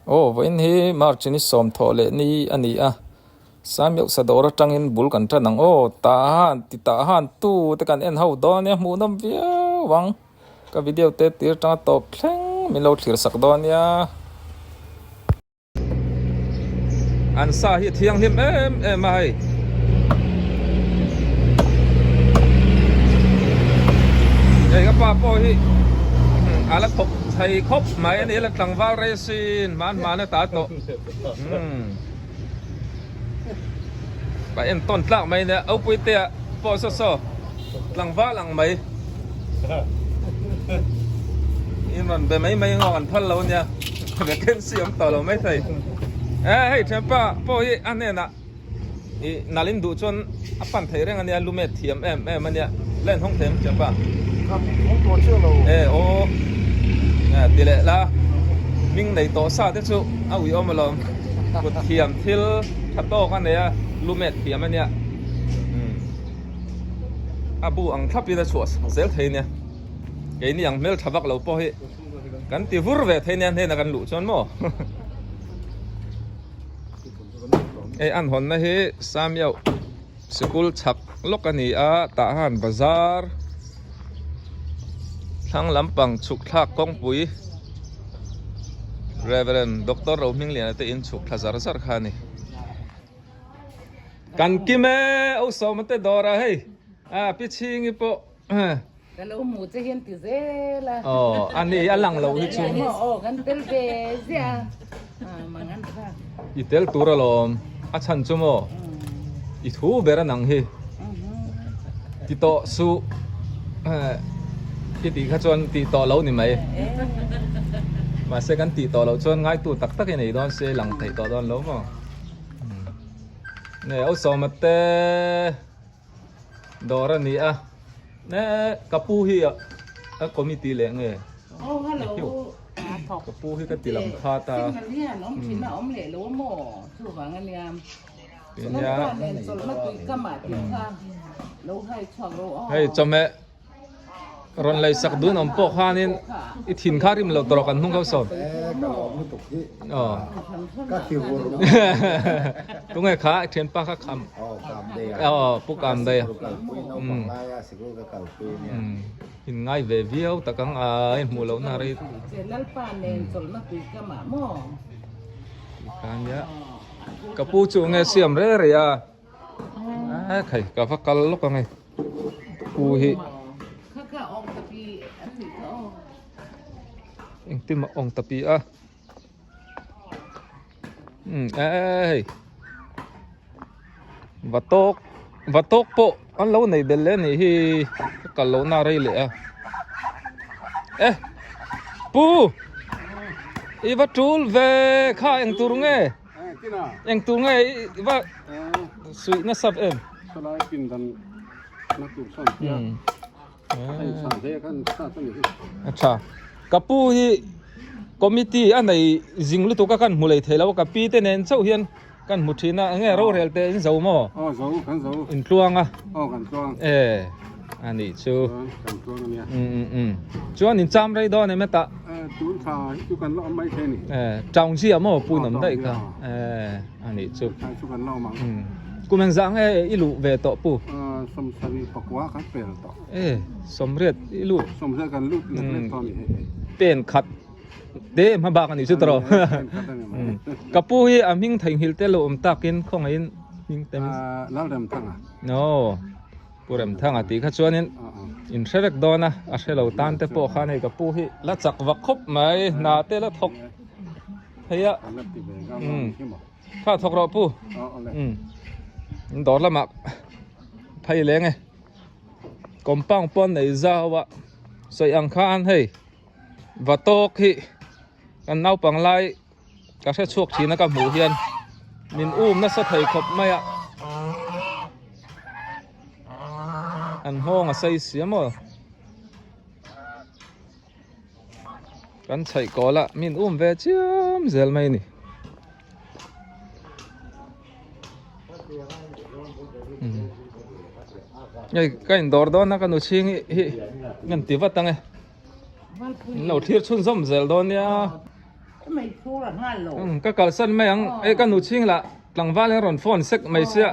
Oh, when he marching is some tole ni ani Samuel Sadora Tangin Bulkan Tanang Tahan tu tekan en hau don ya munam via wang ka video te tir tang top thleng milo thlir sak don ya an sa hi thiang him em ai ei ka pa po hi ala thok thai khop mai ani la tangwal resin man na ta to bà em tôn lạc mày nè ốc bụi tè bỏ so lằng vá lằng mày in còn về mấy ngon phân lâu nha về kén xiêm tàu lâu mấy thầy hey chém pa bỏ đi anh nè nè nà linh đủ chôn áp pan thầy rằng anh nè lumet thiểm em anh nè lên không thèm chém pa không chưa lâu ô tỷ lệ là mình này tổ sa thế chú ui ôm mà lòng một thiểm thiel thật to con này lumet thiểm anh nè abu ang thapi da chuas zel theine ke ni ang mel thavak lo po hi kan ti vur ve theine an hena kan lu chon mo e an hon na hi samyau school chak lokani a ta han bazar thang lampang chuk thak kong pui Reverend Dr. Roming lian te in chuk thazar zar khani kan kime o so mate dora hei pitching ipo kalau mu che hian ti zela ani alang lo hi chu kan tel ve zia mangan tha itel turalom a chan chu mo I thu bera nang hi ti to su ti kha chon ti to lo ni mai ma se kan ti to lo chon ngai tu tak tak nei don se lang thei to don lo mo ne au so mate Dora ni nè kapu hi committee le nge hello kapu hi ka tilam kha ta nia nom chin na om le lo mo chu wang aniam nya sol ma tu kama ti kha lo hai chang lo hey chome ron lai sak dun om po khanin I thin kharim lo tro kan hung ka so các kiểu vừa tung nge kha thian pa kha kham cảm đây pu kam dai à in ngai ve viau ta kang ai mu lo na ri lal pa nen sol ma tu kama mo kan ya kapu chu nge siam re re ya khai ka fa kal lo ka ngai pu hi kha ong tapi ati ko ing tim ong tapi vatok po an lo nei bel le ni hi kal lo na rei le pu I va tul ve kha eng tur nge va sui na sab em Salai pindan nak tursan ya. Ai sanze kan sa tani. acha kapu hi committee anei jinglu tu ka kan mulei thelo ka pi te nen chau hian kan muthina nge ro rel te in zo mo Zo kan zo. in tluanga Kan tuang. ani chu Kan tuang ni. chuan in cham rei do ne meta Tu tha tu kan lo mai the ni. chang si amo pu nom dai ka ani chu Ai tu kan lo mang. kumeng zang ilu ve to pu Som sari pakwa kan pel to. somriat ilu Som sa kan lut nek to ni. pen khat de ma ba kan ni chu tro kapu hi aming thaing hil te lo om takin khong in ming tem Lal dam thang no purem thang ati kha chuanin in threvek dona a hrelo tan te po kha nei kapu hi la chak wa khop mai na te la thok heya Lat ti be ga mo. kha thok ro pu dor lama phai leng kompang pon nei zawa soi ang khan hei vatok hi kan nau pang lai ka se chuak thina ka mu hian min na sa thei khop mai an hong a sai siamo kan chai kola min ve chiam zel mai ni Nhảy cái đỏ đó nó cái nụ chiên ngân tí vật tăng ấy lâu thiệt chun rộng dẻo đó nha ไม่สู้ละห้าโล ก็เกิดสั้นไม่ยังไอ้ก็หนูชิงละหลังว่าแล้วรอนฟอนเซ็กไม่เสีย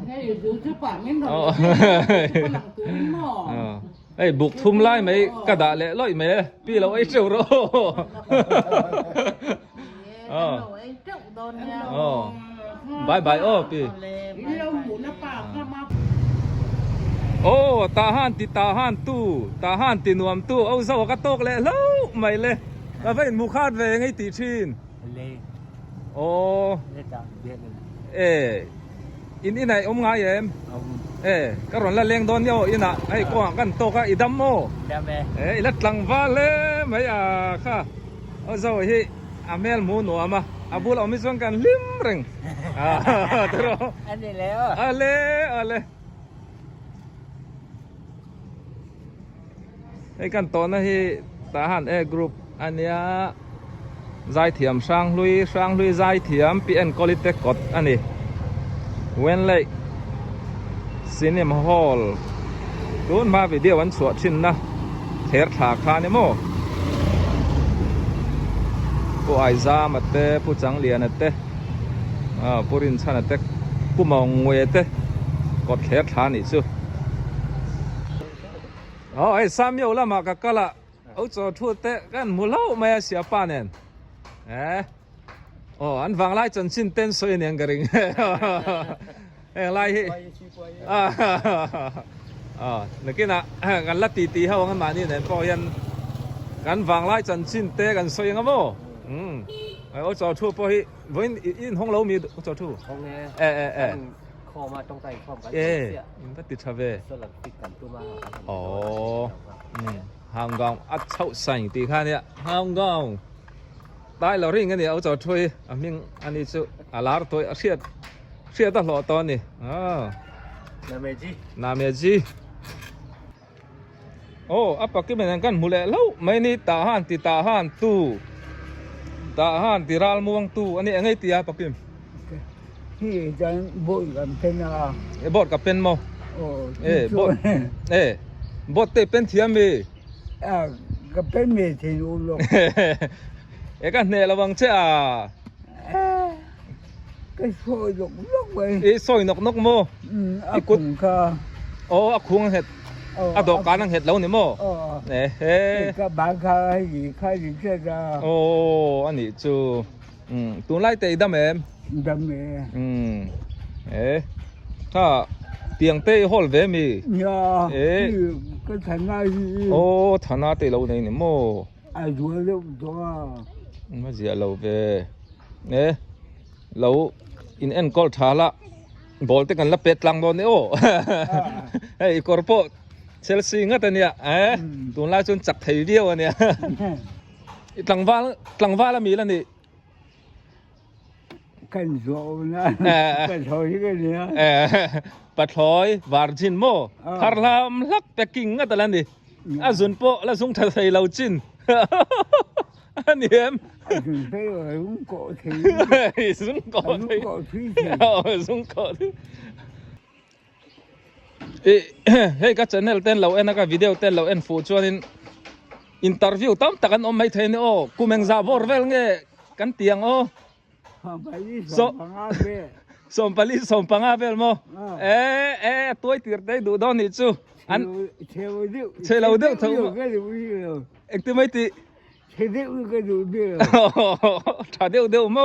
ให้ดูที่ปากนี่หน่อยฝรั่งตัวนี้หม้อ ไอ้บุกทุ่มไล่ไหมกระดาษเละร้อยไหมพี่เราไอ้เจ้าโร บายบายพี่ เราหมุนปากก็มา โอ้ตาหันติตาหันตู้ตาหันตินวมตู้เอาเสากระตกเลยแล้วไม่เลยแล้วเป็นมุขาดเวงไอ้ตีชิน เลย โอ้ เลยจ้าเบียดเลย อินไหนอมงายเอ็ม เอา ก็รอนละเลงโดนเยอะอินะไอ้กวางกันโตก็อีดัมโม ได้ไหม อีลัดหลังว่าเลยไม่ค่ะเอาเสาเฮอาเมลมูนัวมาอาบุลเอามิสวงกันลิมเริงตรอ อันนี้แล้ว ale ไอ้กันตอนนั้นที่ทหารกรุ๊ปอันเนี้ยใจเทียมช่างลุยใจเทียมปีเอ็นกอลิเตกดอันนี้เว้นเลยซีนิมฮอลดูนมาวิดีโอวันสวดชินนะเทร์ถาคานิโมผู้ไอซามาเตะผู้จังเลียนเตะผู้รินชันเตะผู้มองเวเตะกดเทร์ถานี่ซูไอ้สามยอละมากะกะละเอาจอทั่วเตะกันมูเล่าไม่เสียป้าเนี่ยอันฟังไล่จนสิ้นเต้นสวยเนี่ยกระริงไล่นึกนะกันละตีเขากันมานี่เนี่ยพอยันกันฟังไล่จนสิ้นเตะกันสวยงั้นโม่เอาจอทั่วพอวันอินห้องเรามีจอทั่ว ห้องนี้คอมาตรงใจคอมกัน มันติดชาเว สลับติดกันตัวมา ห้างกองอัดเช่าใส่ตีข้าเนี่ยห้างกองได้เราเร่งกันเนี่ยเอาจอช่วยมิงอันนี้จะลาร์ตัวเชียตลอดตอนนี้นาเมจิ apa kita kan mulai lau main ni tahan tu tahan tiral muang tu ani angai ti apa kim ที่จะบุญกันเป็นอะไร bot ka pen mo บทเตเป็นเทียมมี ก็เป็นเมทีนูลง กันเนี่ยระวังเจ้า ก็ช่วยยกไป ซอยนกโม อากุงค่ะ อาคุงเห็ดดอกการนังเห็ดแล้วนี่โมก็บางค่ะให้ดีเจ้าอันนี้จูตัวไล่เตะดำเอ็มถ้าเตียงเตะฮอลเวมีก็ฐานะฐานะเตะเราเนี่ยโมอายุเร็วตัวมาเสียเราเวเราอินเอ็นกอลทาละบอลเตะกันละเป็ดลังโดนเนี่ยไอ้คอร์โปเชลซีงั้นแต่เนี่ยตัวไล่จนจับไทยเดียวเนี่ยหลังว่าแล้วมีแล้วนี่กันโซนะกันโซที่กันเนี่ยปัดถอยวาร์จินโมคาร์ลามลักเป็กกิ้งงั้นแต่ละนี่จุนโปแล้วส่งไทยเราจินอันนี้เอ็มจุนเป้ลุงโกทีลุงโกทีลุงโกทีเฮ้ยก็จะเนลเต้นเราเอ็นก็วิดีโอเต้นเราเอ็นฟูชวนอินเตอร์วิวตั้มตะกันไม่เทนกูเมงซาบอร์เวลเงี้ยกันเตียงส่งไปลิส่งปังอาเวลโมตัวตีร์ได้ดูดอนิจูอันเชลาวเดียวเอ็กต์ไม่ตีเชลาวก็ดูเดียวถ้าเดียวโม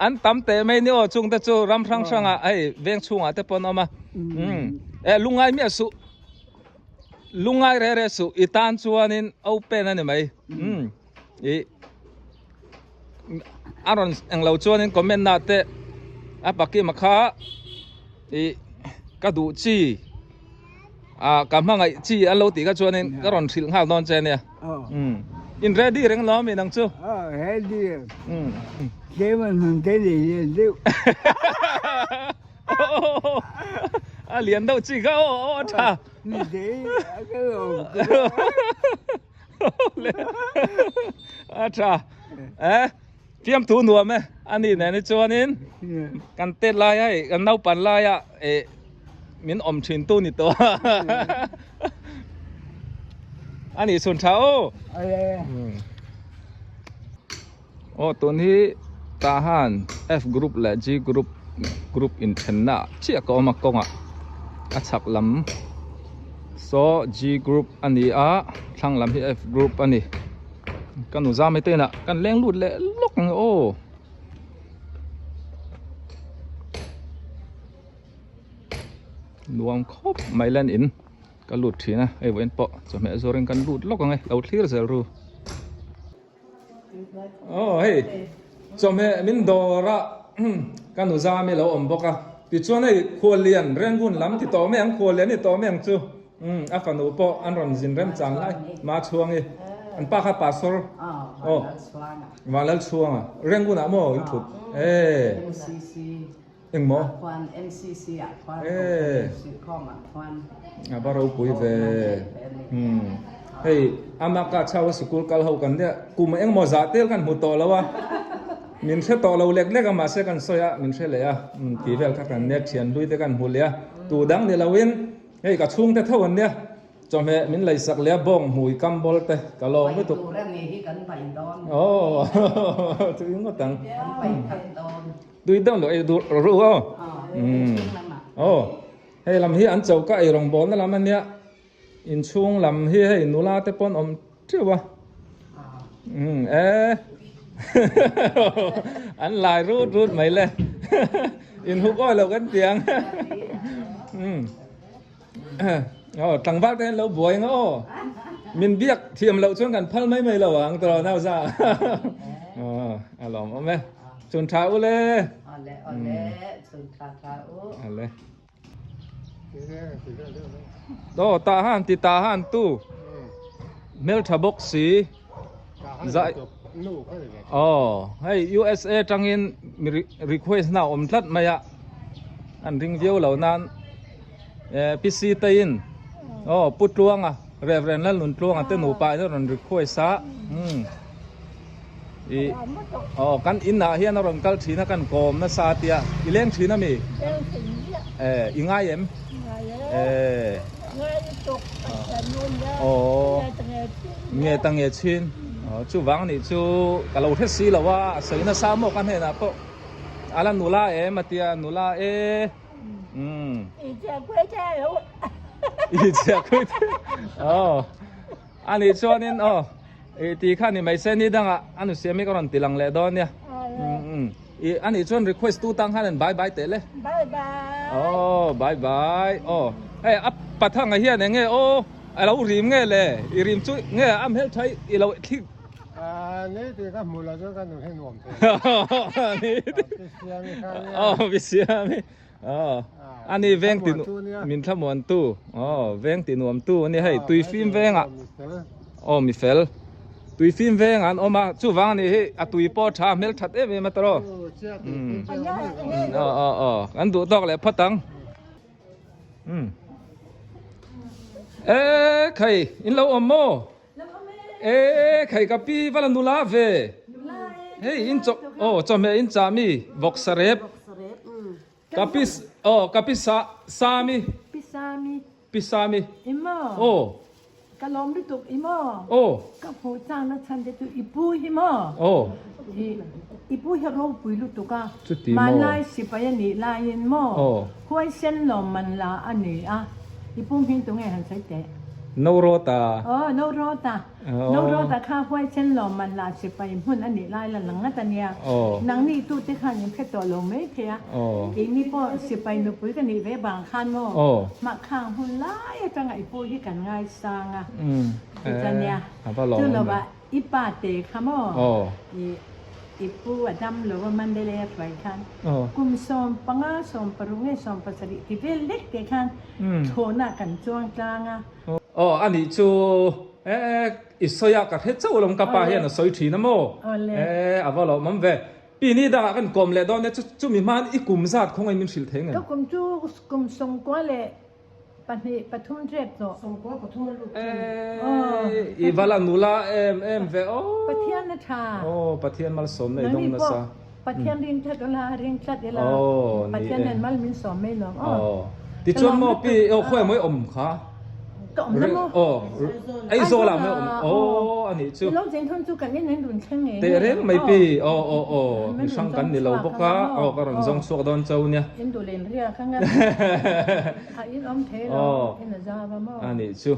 อันตั้มเตะไม่เนี่ยจุงแต่จูรำช่างไอ้เวงชุงแต่ปนออกมาลุงไงมีสุลุงไงเร่สุอีตานชวนนินเอาเป็นนั่นไหมอารอนอังเราชวนนินคอมเมนต์นาเตะปักกี้มาค้ากระดูจีกำมังไอจีอันเราตีก็ชวนนินก็รอนสิลห้าตอนเจเนี่ยอินเรดี้เร่งล้อมีนังชูเรดี้เดี๋ยวมันเดี๋ยวเดี๋ยวเรียน到这个他你这个เตรียมถูหนัวไหมอันนี้เนี่ยในจวนนี้กันเต้นลายกันเน่าปั่นลายมิ้นอมชินตู้นี่ตัวอันนี้ส่วนเท้า โอ้ตัวนี้ทหาร F group และ G group group intenna เชี่ยก็มากงอ่ะอัชักลำ so G group อันนี้ทางลำที่ F group อันนี้กันหนูจ้าไม่เต้นอ่ะกันแรงลุดเลยลกโอ้รวมครบไม่เล่นอินกันลุดทีนะไอ้เว้นเปาะจะไม่โซเรงกันลุดลกไงเราคลีร์เซลรู้โอ้เฮ้ยจะไม่มินดอระกันหนูจ้าไม่เราอมบอกอะติดชวนให้ควรเรียนเรื่องกุนล้ำที่ต่อแม่งควรเรียนนี่ต่อแม่งจูอัฟกันหนูเปาะอันรอนจินเริ่มจังไล่มาช่วงนี้อันป้าข้าป่าสโลโอ้มาแล้วช่วงอะเรื่องกุนอะโม่อินทุดMCC เอ็งโม่ควัน MCC อ่ะควันสิข้องอ่ะควันบาราปุยเวเฮ้ยอามากัดชาวสกุลกัลเฮากันเนี่ยกูมาเอ็งโมซาเตลกันหุโตแล้ววะมินเชโตเราเล็กๆกันมาเสกันสอยมินเชเลยอ่ะกี่เวลกันเนี่ยเชียนลุยเตกันหุเลียตูดังเดลาวินเฮ้ยกับชุ่งเท่าวันเนี่ยจอมเฮมินเลยสักเลียบ้องหุยกัมบอลเตกะลองไม่ถูกเรื่องนี้ที่กันไปดอนโอ้ถึงก็ตังไปทันดอนดูดังเลยดูรู้อ่ะโอ้เฮ้ยลำฮีอันเจ้าก็ไอรองบอลนั่นลำมันเนี่ยอินช่วงลำฮีให้นูลาเตปอนอมเจ้าวะอันลายรูดไหมเลยอินหุกอ้อยเรากันเตียงตั้งบ้านกันเราบ่อยเนาะมินเบียกเทียมเราช่วยกันพัลไม่เราอังตรอน่าซะลองเอาไหมชนเท้าเลยชนเท้าเลยโตตาหันติตาหันตู้เมลทบกสีใจอ๋อให้ USA จังอินมี request น่าอมทัดไหมอ่ะอันริงเดียวเหล่านั้นพิซีเตินอ๋อปุตรวงอ่ะเรเวรนแล้วหนุนตรวงอ่ะเต้นหนูไปแล้วหนุน request ซะอ๋อกันอินน่ะเฮียนรำกัลทีน่ะกันกอมน่ะซาเตียอีเลี้ยงทีน่ะมีอีง่ายเอ็มโอ้เงี้ยตั้งเงี้ยชินจู่วังนี่จู่กะเราเทสีแล้วว่าใส่น่ะซ้ำกันเห็นนะปะอะไรนูล่ามาเตียนูล่าอีเจ้าคุยเจ้าอีเจ้าคุยอ๋ออันนี้ชวนนี่อ๋อตีข้านี่ไม่เส้นนี่ดังอ่ะอันนี้เสียไม่ก็รันตีหลังเลยดอนเนี่ยอันนี้ชวน request ตู้ตั้งให้นั่นบายบายเตะเลยบายบายโอ้บายบายโอ้เอ้ยอัปปะทังไอ้เหี้ยเนี่ยไงโอ้ไอ้เราริมไงเลยริมช่วยไงอ้ำเฮลใช้เราที่นี่ตีก็มูลแล้วกันหนูให้หน่วมนี่วิเสียมีอันนี้เวงตีมินทมวนตู้เวงตีนวมตู้อันนี้ให้ตุยฟิล์มเวงอ่ะมีเฟลตุยฟิล์มเวงอันมาจู่วังนี่ให้ตุยปอชาเมลทัดมาตลอดอันดูดอกเลยพัดตังใครอินเราอมโมใครกับพี่วัลนูลาเวเฮ้ยอินจอมอินจามีวอกสเรปกับพี่สามีอิโมกะลอมดิตุอิโมกับผู้จ้างนักชันเดตุอิปูอิโมอิปูเฮโร่ปุยลุตุกะมาไลสิไปยันนี่ลายินโมห้วยเส้นลมมันลาอันนี้อิปูพินตรงไหนหันใส่แต่โนโรตาโนโรตาข้าห้วยเส้นลมมันลาสิไปหุ่นอันนี้ลายละหลังนั่นแต่เนี่ยนังนี่ตู้ที่ขันยังแค่ตัวลมไม่เทียอีนี่พอสิไปนุปุยกันนี่เวบางขันโมมาข้างหุ่นลายจังไงปูที่กันง่ายสร้างจันเนี่ยจุลว่าอีปาเตะขโมอีปูดำหรือว่ามันได้เลยไปขันกุมสมปังสมปรุงเงสมปัสริที่เป็นเล็กเด็กขันโทน่ะกันจ้วงกลางอันนี้จูอิสยากับเฮเจ้าลงกับป่าเฮียนสอยทีนะโมว่าเรามันเวปีนี้ด่ากันกลมเลยตอนนี้จู่มีมันอีกุมซาดคงไอ้มินสิลเทงไงก็กุมจู่กุมส่งกว่าเลยปทุมเจ็บตัวส่งกว่าปทุมลูกอีวาลานูลาเวปะเทียนนะท่าปะเทียนมาสมในตรงนั้นซะปะเทียนริงทัดละริงทัดละปะเทียนนั้นมันมินสมไม่หรอกที่ชวนโมปีค่อยไม่อมค่ะ ก็ไม่รู้ โอ้ไอโซล่ะโอ้อันนี้ชู เราเจนทนจูกันนี่นั่นดุนเช่งเอง แต่เรื่องไม่ปีโอ้มีช่างกันนี่เราพวกก็ก็รันซองสวดอนเจ้าเนี่ย อินโดเรียนเรียกข้างกันอินอมเทลอินจะบ้ามั้ง อันนี้ชู